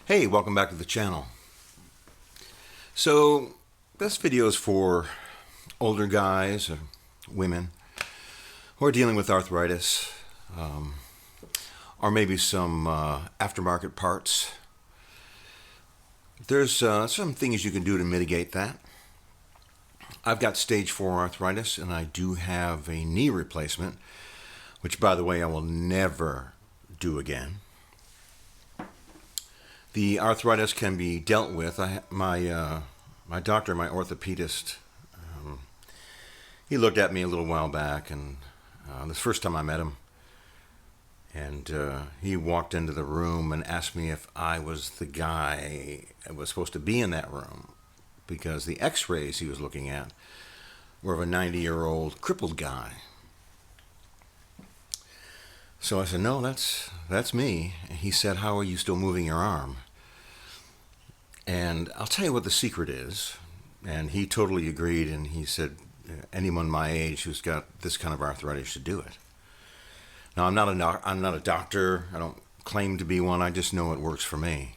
Hey, welcome back to the channel. So this video is for older guys or women who are dealing with arthritis, or maybe some aftermarket parts. There's some things you can do to mitigate that. I've got stage 4 arthritis and I do have a knee replacement, which by the way I will never do again. The arthritis can be dealt with. My doctor, my orthopedist, he looked at me a little while back, and the first time I met him, and he walked into the room and asked me if I was the guy that was supposed to be in that room, because the x-rays he was looking at were of a 90-year-old crippled guy. So I said, no, that's me. And he said, how are you still moving your arm? And I'll tell you what the secret is. And he totally agreed, and he said, anyone my age who's got this kind of arthritis should do it. Now, I'm not a doctor. I don't claim to be one. I just know it works for me.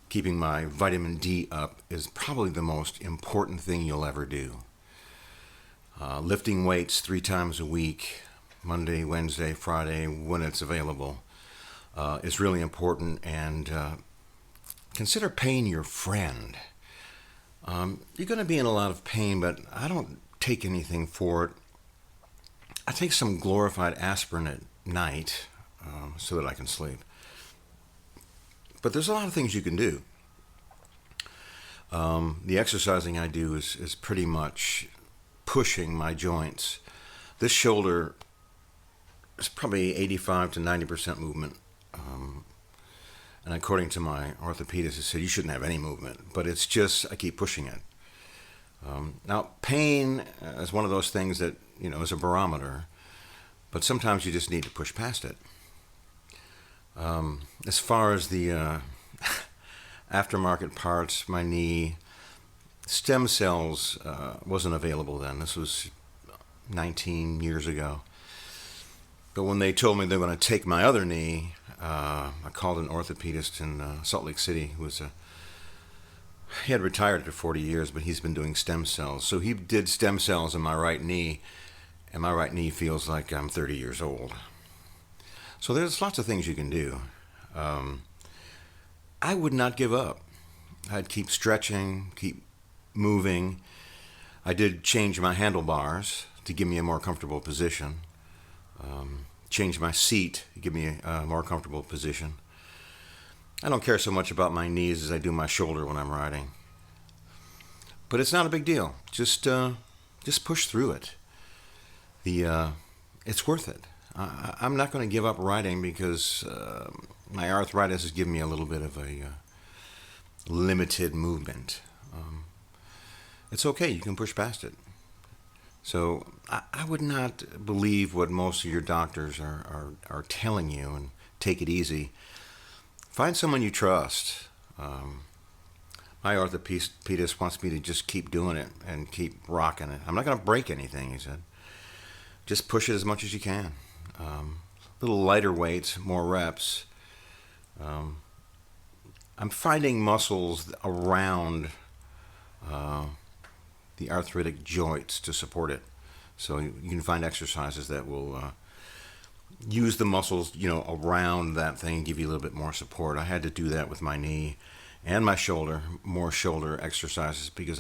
Keeping my vitamin D up is probably the most important thing you'll ever do. Lifting weights 3 times a week, Monday, Wednesday, Friday, when it's available, is really important. And consider pain your friend. You're going to be in a lot of pain, but I don't take anything for it. I take some glorified aspirin at night so that I can sleep. But there's a lot of things you can do. The exercising I do is pretty much pushing my joints. This shoulder is probably 85 to 90% movement. And according to my orthopedist, he said, you shouldn't have any movement. But it's just, I keep pushing it. Now, pain is one of those things that, is a barometer. But sometimes you just need to push past it. As far as the aftermarket parts, my knee, stem cells wasn't available then. This was 19 years ago. But when they told me they were going to take my other knee, I called an orthopedist in Salt Lake City who was he had retired after 40 years, but he's been doing stem cells. So he did stem cells in my right knee, and my right knee feels like I'm 30 years old. So there's lots of things you can do. I would not give up. I'd keep stretching, keep moving. I did change my handlebars to give me a more comfortable position. Change my seat to give me a more comfortable position. I don't care so much about my knees as I do my shoulder when I'm riding. But it's not a big deal. Just push through it. It's worth it. I'm not going to give up riding because my arthritis has given me a little bit of a limited movement. It's okay. You can push past it. So I would not believe what most of your doctors are telling you and take it easy. Find someone you trust. My orthopedist wants me to just keep doing it and keep rocking it. I'm not going to break anything, he said. Just push it as much as you can. Little lighter weights, more reps. I'm finding muscles around the arthritic joints to support it. So you can find exercises that will use the muscles, around that thing, give you a little bit more support. I had to do that with my knee and my shoulder, more shoulder exercises, because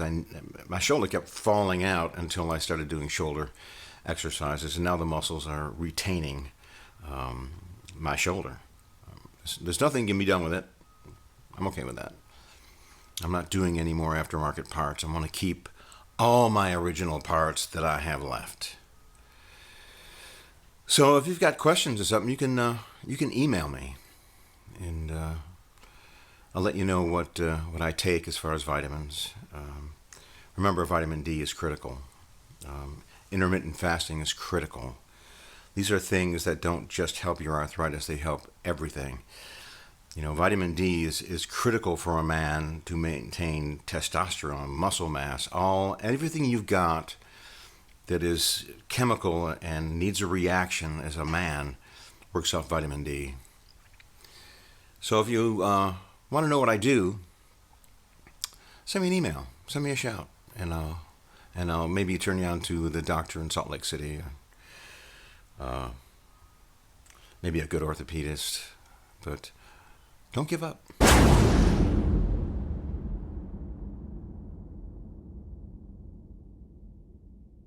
my shoulder kept falling out until I started doing shoulder exercises, and now the muscles are retaining my shoulder. There's nothing can be done with it. I'm okay with that. I'm not doing any more aftermarket parts. I'm going to keep all my original parts that I have left. So if you've got questions or something, you can email me, and I'll let you know what I take as far as vitamins. Remember, vitamin D is critical. Intermittent fasting is critical. These are things that don't just help your arthritis; they help everything. Vitamin D is critical for a man to maintain testosterone, muscle mass, everything you've got that is chemical and needs a reaction as a man works off vitamin D. So if you Want to know what I do? Send me an email. Send me a shout, and I'll maybe turn you on to the doctor in Salt Lake City. Maybe a good orthopedist, but don't give up.